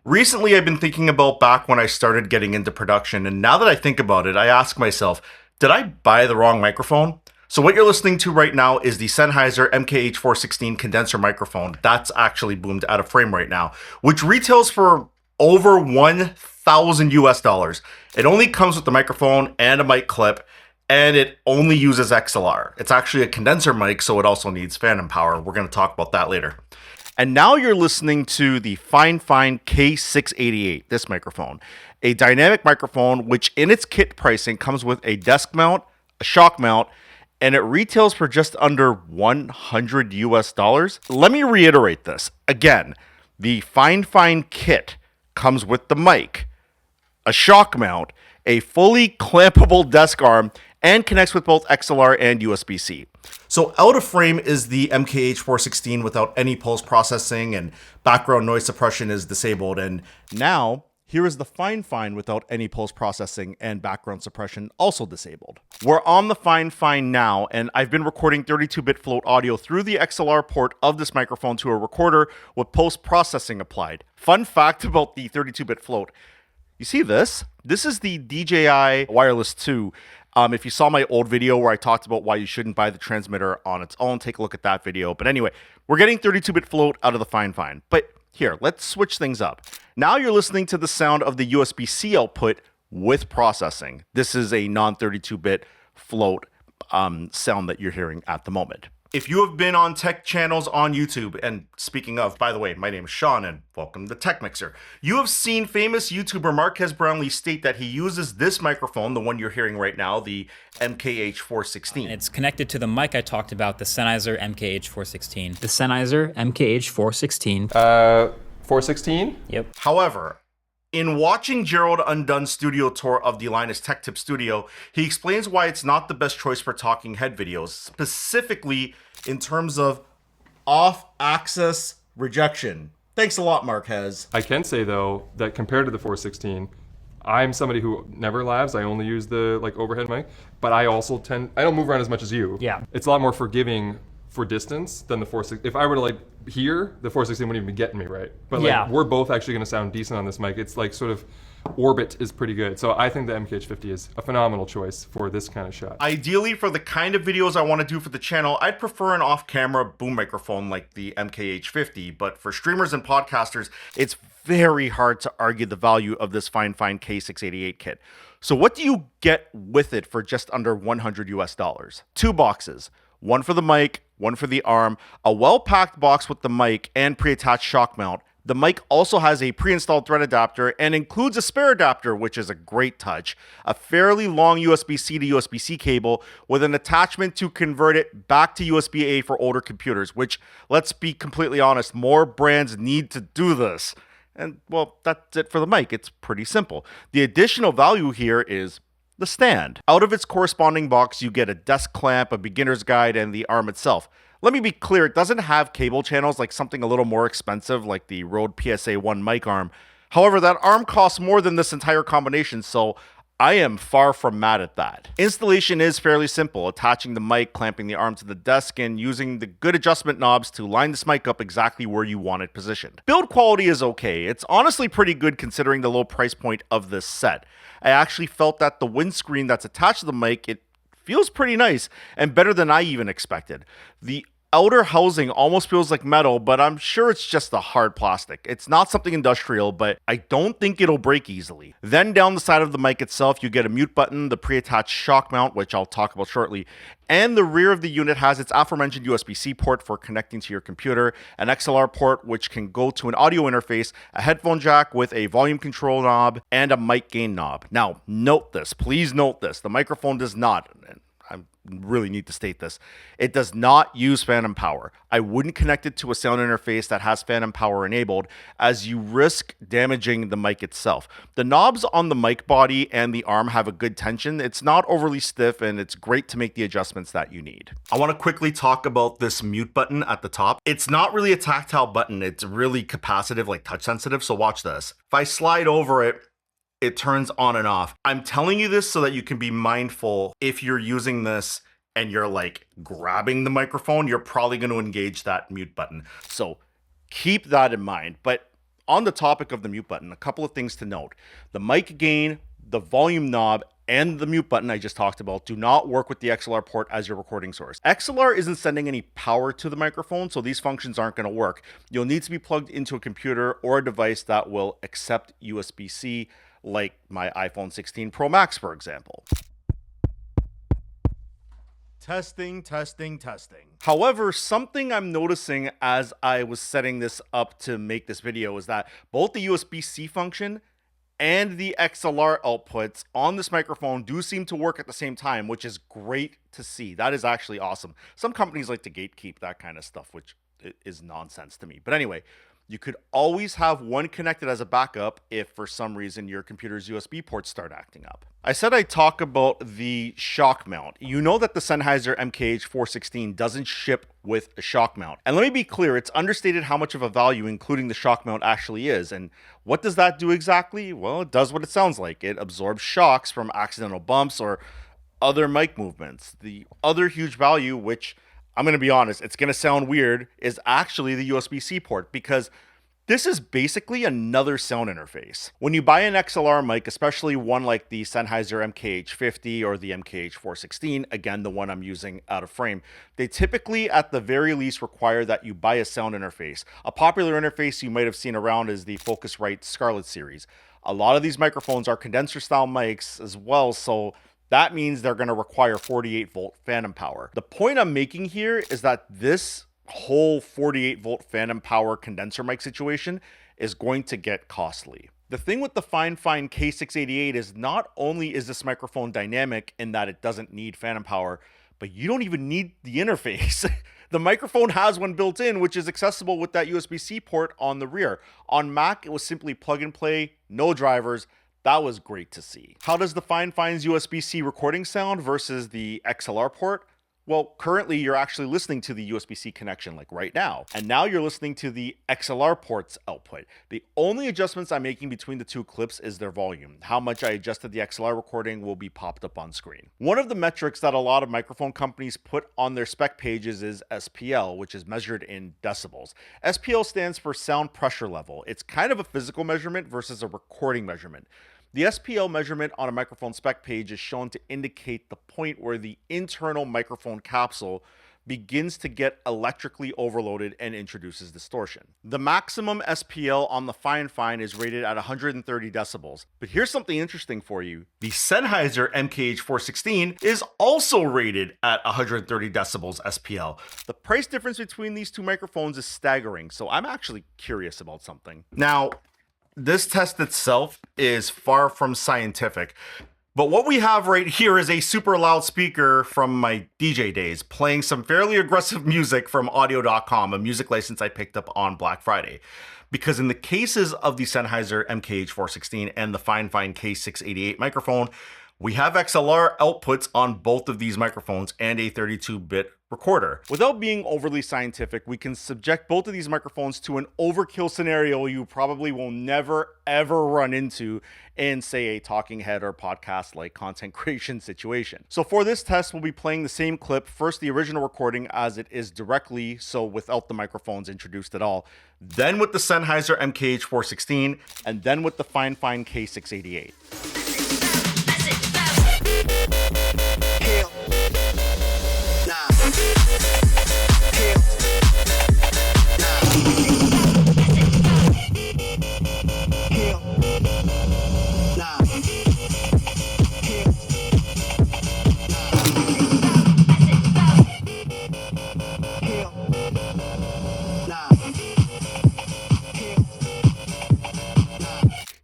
Recently, I've been thinking about back when I started getting into production, and now that I think about it, I ask myself, did I buy the wrong microphone? So what you're listening to right now is the Sennheiser MKH416 condenser microphone. That's actually boomed out of frame right now, which retails for over 1,000 US dollars. It only comes with the microphone and a mic clip, and it only uses XLR. It's actually a condenser mic, so it also needs phantom power. We're going to talk about that later. And now you're listening to the Fifine K688, this microphone, a dynamic microphone which in its kit pricing comes with a desk mount, a shock mount, and it retails for just under 100 US dollars. Let me reiterate this. Again, the Fifine kit comes with the mic, a shock mount, a fully clampable desk arm, and connects with both XLR and USB-C. So out of frame is the MKH416 without any post-processing, and background noise suppression is disabled. And now, here is the Fifine without any post-processing and background suppression also disabled. We're on the Fifine now, and I've been recording 32-bit float audio through the XLR port of this microphone to a recorder with post-processing applied. Fun fact about the 32-bit float. You see this? This is the DJI Wireless 2. If you saw my old video where I talked about why you shouldn't buy the transmitter on its own, take a look at that video. But anyway, we're getting 32-bit float out of the Fifine. But here, let's switch things up. Now you're listening to the sound of the USB-C output with processing. This is a non-32-bit float sound that you're hearing at the moment. If you have been on tech channels on YouTube, and speaking of, by the way, my name is Sean and welcome to Tech Mixer. You have seen famous YouTuber Marques Brownlee state that he uses this microphone, the one you're hearing right now, the MKH416. It's connected to the mic I talked about, the Sennheiser MKH416. The Sennheiser MKH416. 416? Yep. However, in watching Gerald Undone's studio tour of the Linus Tech Tip studio, he explains why it's not the best choice for talking head videos, specifically in terms of off-axis rejection. Thanks a lot, Marques. I can say though that compared to the 416, I'm somebody who never lavs. I only use the overhead mic, but I also I don't move around as much as you. Yeah. It's a lot more forgiving for distance than the 416. If I were to hear, the 416 wouldn't even be getting me right. But yeah, we're both actually going to sound decent on this mic. It's sort of orbit is pretty good. So I think the MKH50 is a phenomenal choice for this kind of shot. Ideally, for the kind of videos I want to do for the channel, I'd prefer an off-camera boom microphone like the MKH50. But for streamers and podcasters, it's very hard to argue the value of this Fifine K688 kit. So what do you get with it for just under 100 US dollars? 2 boxes. One for the mic, one for the arm, a well-packed box with the mic and pre-attached shock mount. The mic also has a pre-installed thread adapter and includes a spare adapter, which is a great touch, a fairly long USB-C to USB-C cable with an attachment to convert it back to USB-A for older computers, which, let's be completely honest, more brands need to do this. And, well, that's it for the mic. It's pretty simple. The additional value here is the stand. Out of its corresponding box, you get a desk clamp, a beginner's guide, and the arm itself. Let me be clear, it doesn't have cable channels like something a little more expensive like the Rode PSA-1 mic arm. However, that arm costs more than this entire combination, so I am far from mad at that. Installation is fairly simple, attaching the mic, clamping the arm to the desk, and using the good adjustment knobs to line this mic up exactly where you want it positioned. Build quality is okay. It's honestly pretty good considering the low price point of this set. I actually felt that the windscreen that's attached to the mic, it feels pretty nice and better than I even expected. The outer housing almost feels like metal, but I'm sure it's just a hard plastic. It's not something industrial, but I don't think it'll break easily. Then down the side of the mic itself, you get a mute button, the pre-attached shock mount, which I'll talk about shortly, and the rear of the unit has its aforementioned USB-C port for connecting to your computer, an XLR port which can go to an audio interface, a headphone jack with a volume control knob, and a mic gain knob. Now, note this, please note this, the microphone does not, I really need to state this, it does not use phantom power. I wouldn't connect it to a sound interface that has phantom power enabled, as you risk damaging the mic itself. The knobs on the mic body and the arm have a good tension. It's not overly stiff, and it's great to make the adjustments that you need. I want to quickly talk about this mute button at the top. It's not really a tactile button. It's really capacitive, like touch sensitive, so watch this. If I slide over it, it turns on and off. I'm telling you this so that you can be mindful if you're using this and you're grabbing the microphone, you're probably going to engage that mute button. So keep that in mind. But On the topic of the mute button, a couple of things to note. The mic gain, the volume knob, and the mute button I just talked about do not work with the XLR port as your recording source. XLR isn't sending any power to the microphone, so these functions aren't going to work. You'll need to be plugged into a computer or a device that will accept USB-C, like my iPhone 16 Pro Max, for example. Testing, testing, testing. However, something I'm noticing as I was setting this up to make this video is that both the USB-C function and the XLR outputs on this microphone do seem to work at the same time, which is great to see. That is actually awesome. Some companies like to gatekeep that kind of stuff, which is nonsense to me. But anyway, you could always have one connected as a backup if for some reason your computer's USB ports start acting up. I said I'd talk about the shock mount. You know that the Sennheiser MKH416 doesn't ship with a shock mount. And let me be clear, it's understated how much of a value including the shock mount actually is. And what does that do exactly? Well, it does what it sounds like. It absorbs shocks from accidental bumps or other mic movements. The other huge value, which I'm going to be honest, it's going to sound weird, is actually the USB-C port, because this is basically another sound interface. When you buy an XLR mic, especially one like the Sennheiser MKH50 or the MKH416, again, the one I'm using out of frame, they typically at the very least require that you buy a sound interface. A popular interface you might have seen around is the Focusrite Scarlett series. A lot of these microphones are condenser style mics as well, so that means they're going to require 48 volt phantom power. The point I'm making here is that this whole 48 volt phantom power condenser mic situation is going to get costly. The thing with the Fifine K688 is not only is this microphone dynamic in that it doesn't need phantom power, but you don't even need the interface. The microphone has one built in, which is accessible with that USB-C port on the rear. On Mac, it was simply plug and play, no drivers. That was great to see. How does the Fifine's USB-C recording sound versus the XLR port? Well, currently you're actually listening to the USB-C connection like right now. And now you're listening to the XLR port's output. The only adjustments I'm making between the two clips is their volume. How much I adjusted the XLR recording will be popped up on screen. One of the metrics that a lot of microphone companies put on their spec pages is SPL, which is measured in decibels. SPL stands for sound pressure level. It's kind of a physical measurement versus a recording measurement. The SPL measurement on a microphone spec page is shown to indicate the point where the internal microphone capsule begins to get electrically overloaded and introduces distortion. The maximum SPL on the Fifine is rated at 130 decibels. But here's something interesting for you. The Sennheiser MKH416 is also rated at 130 decibels SPL. The price difference between these two microphones is staggering, so I'm actually curious about something. Now, this test itself is far from scientific, but what we have right here is a super loud speaker from my DJ days playing some fairly aggressive music from audio.com, a music license I picked up on Black Friday. Because in the cases of the Sennheiser MKH416 and the Fifine K688 microphone, we have XLR outputs on both of these microphones and a 32-bit recorder. Without being overly scientific, we can subject both of these microphones to an overkill scenario you probably will never ever run into in, say, a talking head or podcast like content creation situation. So for this test, we'll be playing the same clip, first the original recording as it is directly, so without the microphones introduced at all, then with the Sennheiser MKH416, and then with the Fifine K688.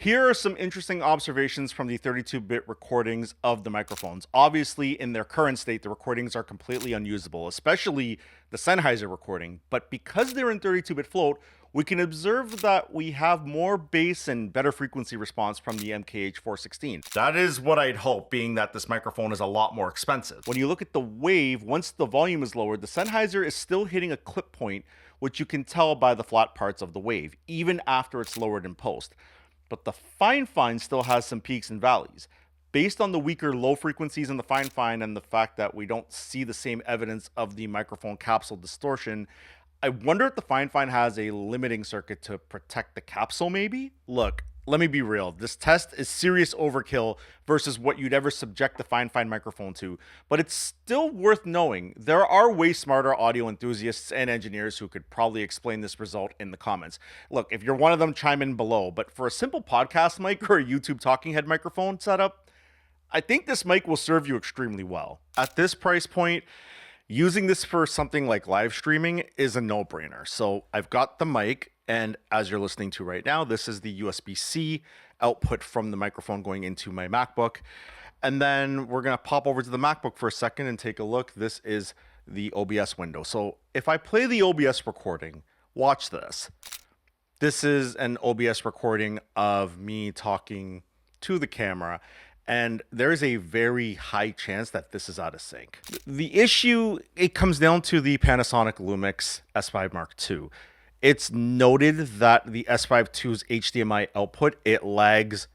Here are some interesting observations from the 32-bit recordings of the microphones. Obviously, in their current state, the recordings are completely unusable, especially the Sennheiser recording. But because they're in 32-bit float, we can observe that we have more bass and better frequency response from the MKH416. That is what I'd hope, being that this microphone is a lot more expensive. When you look at the wave, once the volume is lowered, the Sennheiser is still hitting a clip point, which you can tell by the flat parts of the wave, even after it's lowered in post. But the Fifine still has some peaks and valleys. Based on the weaker low frequencies in the Fifine and the fact that we don't see the same evidence of the microphone capsule distortion, I wonder if the Fifine has a limiting circuit to protect the capsule, maybe? Look, let me be real. This test is serious overkill versus what you'd ever subject the Fifine microphone to, but it's still worth knowing. There are way smarter audio enthusiasts and engineers who could probably explain this result in the comments. Look, if you're one of them, chime in below, but for a simple podcast mic or a YouTube talking head microphone setup, I think this mic will serve you extremely well. At this price point, using this for something like live streaming is a no-brainer. So I've got the mic, and as you're listening to right now, this is the USB-C output from the microphone going into my MacBook. And then we're gonna pop over to the MacBook for a second and take a look. This is the OBS window. So if I play the OBS recording, watch this. This is an OBS recording of me talking to the camera, and there's a very high chance that this is out of sync. The issue, it comes down to the Panasonic Lumix S5 Mark II. It's noted that the S5 II's HDMI output, it lags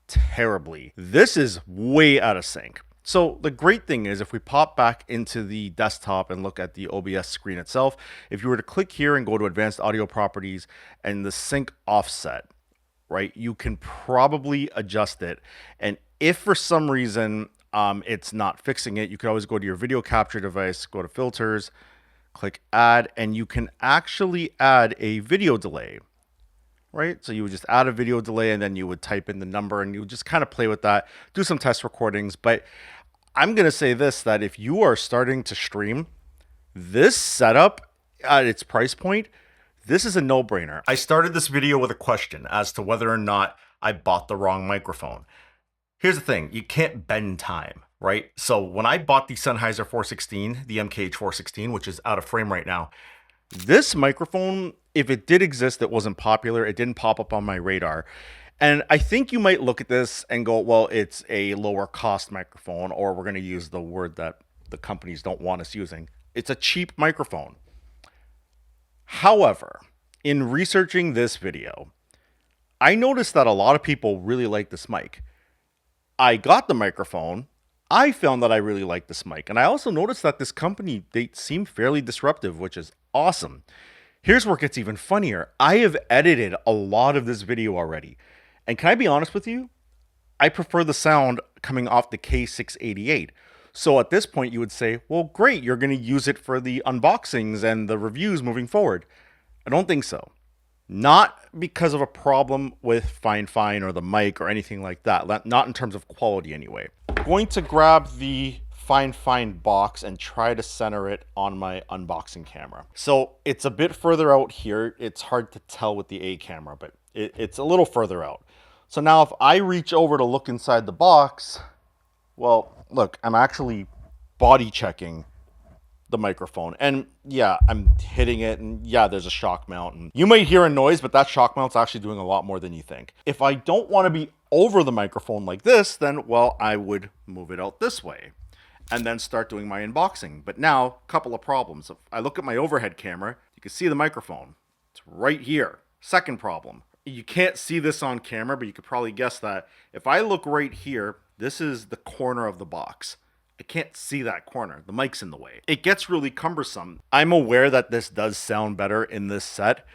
terribly. This is way out of sync. So the great thing is if we pop back into the desktop and look at the OBS screen itself, if you were to click here and go to advanced audio properties and the sync offset, right, you can probably adjust it. And if for some reason it's not fixing it, you can always go to your video capture device, go to filters, click add, and you can actually add a video delay, right? So you would just add a video delay and then you would type in the number and you would just kind of play with that, do some test recordings. But I'm going to say this, that if you are starting to stream, this setup at its price point, this is a no-brainer. I started this video with a question as to whether or not I bought the wrong microphone. Here's the thing, you can't bend time, right? So when I bought the Sennheiser 416, the MKH416, which is out of frame right now, this microphone, if it did exist, it wasn't popular. It didn't pop up on my radar. And I think you might look at this and go, well, it's a lower cost microphone, or we're going to use the word that the companies don't want us using. It's a cheap microphone. However, in researching this video, I noticed that a lot of people really like this mic. I got the microphone. I found that I really like this mic. And I also noticed that this company, they seem fairly disruptive, which is awesome. Here's where it gets even funnier. I have edited a lot of this video already. And can I be honest with you? I prefer the sound coming off the K688. So at this point, you would say, well, great, you're going to use it for the unboxings and the reviews moving forward. I don't think so. Not because of a problem with Fifine or the mic or anything like that. Not in terms of quality anyway. I'm going to grab the Fifine box and try to center it on my unboxing camera. So it's a bit further out here. It's hard to tell with the A camera, but it's a little further out. So now if I reach over to look inside the box, well, look, I'm actually body checking the microphone. And yeah, I'm hitting it, and yeah, there's a shock mount. And you might hear a noise, but that shock mount's actually doing a lot more than you think. If I don't want to be over the microphone like this, then, well, I would move it out this way and then start doing my unboxing. But now, a couple of problems. If I look at my overhead camera, you can see the microphone. It's right here. Second problem. You can't see this on camera, but you could probably guess that. If I look right here, this is the corner of the box. I can't see that corner. The mic's in the way. It gets really cumbersome. I'm aware that this does sound better in this set,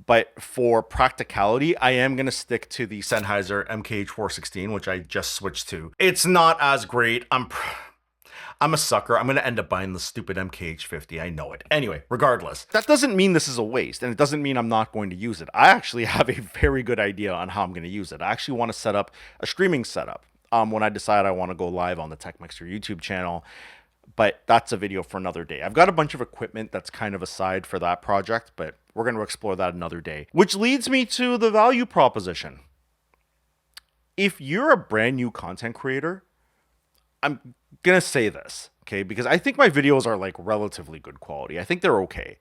but for practicality, I am going to stick to the Sennheiser MKH416, which I just switched to. It's not as great. I'm a sucker. I'm going to end up buying the stupid MKH50. I know it. Anyway, regardless, that doesn't mean this is a waste, and it doesn't mean I'm not going to use it. I actually have a very good idea on how I'm going to use it. I actually want to set up a streaming setup. When I decide I want to go live on the TechMixer YouTube channel, but that's a video for another day. I've got a bunch of equipment that's kind of aside for that project, but we're going to explore that another day. Which leads me to the value proposition. If you're a brand new content creator, I'm going to say this, okay? Because I think my videos are like relatively good quality. I think they're okay.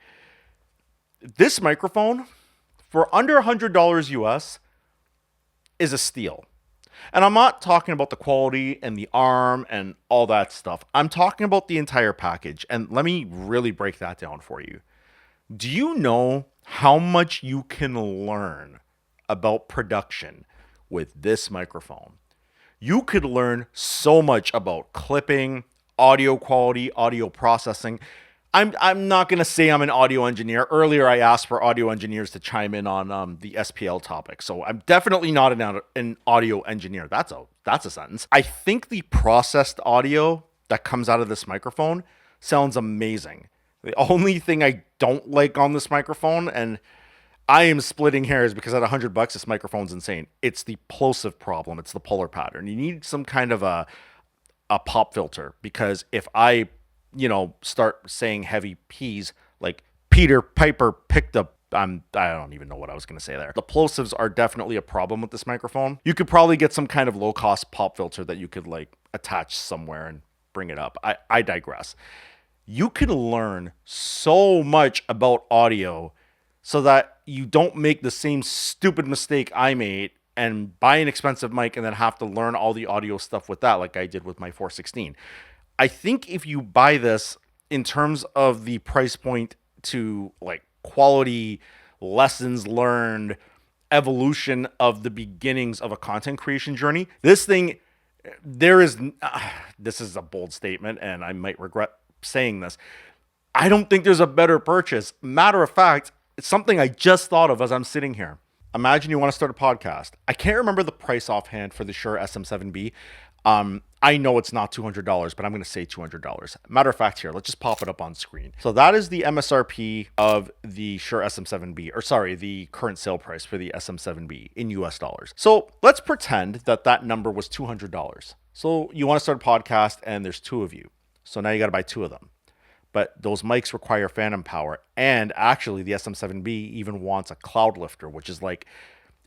This microphone, for under $100 US, is a steal. And I'm not talking about the quality and the arm and all that stuff. I'm talking about the entire package. And let me really break that down for you. Do you know how much you can learn about production with this microphone? You could learn so much about clipping, audio quality, audio processing. I'm not going to say I'm an audio engineer. Earlier, I asked for audio engineers to chime in on the SPL topic. So I'm definitely not an audio engineer. That's a sentence. I think the processed audio that comes out of this microphone sounds amazing. The only thing I don't like on this microphone, and I am splitting hairs because at $100, this microphone's insane. It's the plosive problem. It's the polar pattern. You need some kind of a pop filter, because if I start saying heavy P's like Peter Piper picked up, I don't even know what I was going to say there. The plosives are definitely a problem with this microphone. You could probably get some kind of low cost pop filter that you could like attach somewhere and bring it up. I digress. You can learn so much about audio so that you don't make the same stupid mistake I made and buy an expensive mic and then have to learn all the audio stuff with that, like I did with my 416. I think if you buy this in terms of the price point to like quality, lessons learned, evolution of the beginnings of a content creation journey, this thing, this is a bold statement and I might regret saying this. I don't think there's a better purchase. Matter of fact, it's something I just thought of as I'm sitting here. Imagine you want to start a podcast. I can't remember the price offhand for the Shure SM7B. I know it's not $200, but I'm going to say $200. Matter of fact, here, let's just pop it up on screen. So that is the MSRP of the Shure SM7B, or sorry, the current sale price for the SM7B in US dollars. So let's pretend that that number was $200. So you want to start a podcast and there's two of you. So now you got to buy two of them. But those mics require phantom power. And actually the SM7B even wants a cloud lifter, which is like,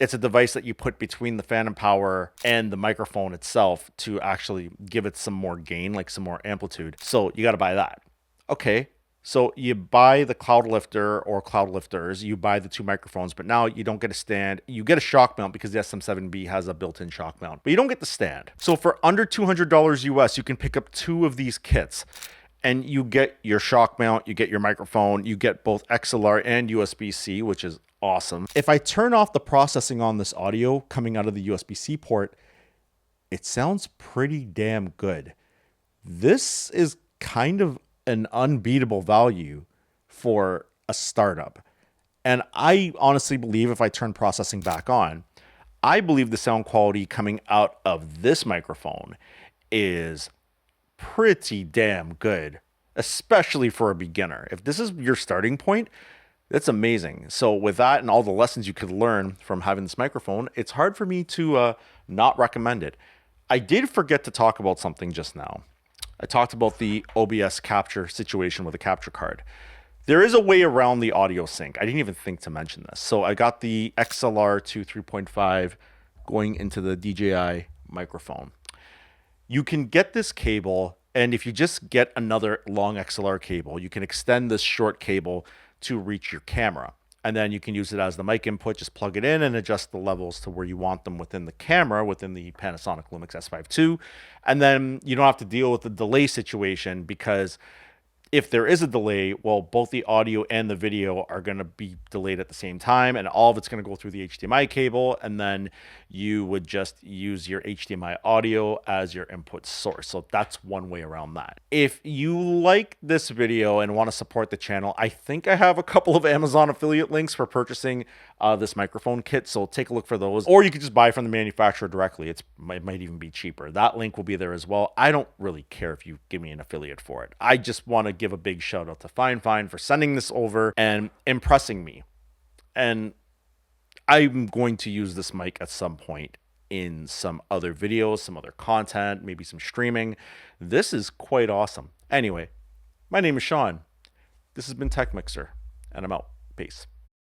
it's a device that you put between the phantom power and the microphone itself to actually give it some more gain, like some more amplitude. So you got to buy that. Okay. So you buy the cloud lifter or cloud lifters, you buy the two microphones, but now you don't get a stand. You get a shock mount because the SM7B has a built-in shock mount, but you don't get the stand. So for under $200 US, you can pick up two of these kits. And you get your shock mount, you get your microphone, you get both XLR and USB-C, which is awesome. If I turn off the processing on this audio coming out of the USB-C port, it sounds pretty damn good. This is kind of an unbeatable value for a startup. And I honestly believe if I turn processing back on, I believe the sound quality coming out of this microphone is pretty damn good, especially for a beginner. If this is your starting point, that's amazing. So with that and all the lessons you could learn from having this microphone, it's hard for me to not recommend it. I did forget to talk about something just now. I talked about the OBS capture situation with a capture card. There is a way around the audio sync. I didn't even think to mention this. So I got the XLR-II 3.5 going into the DJI microphone. You can get this cable, and if you just get another long XLR cable, you can extend this short cable to reach your camera. And then you can use it as the mic input, just plug it in and adjust the levels to where you want them within the camera, within the Panasonic Lumix S5 II. And then you don't have to deal with the delay situation, because if there is a delay, well, both the audio and the video are going to be delayed at the same time, and all of it's going to go through the HDMI cable, and then you would just use your HDMI audio as your input source. So that's one way around that. If you like this video and want to support the channel, I think I have a couple of Amazon affiliate links for purchasing this microphone kit, so take a look for those. Or you could just buy from the manufacturer directly. It might even be cheaper. That link will be there as well. I don't really care if you give me an affiliate for it. I just want to give a big shout out to Fifine for sending this over and impressing me. And I'm going to use this mic at some point in some other videos, some other content, maybe some streaming. This is quite awesome. Anyway, my name is Sean. This has been Tech Mixer, and I'm out. Peace.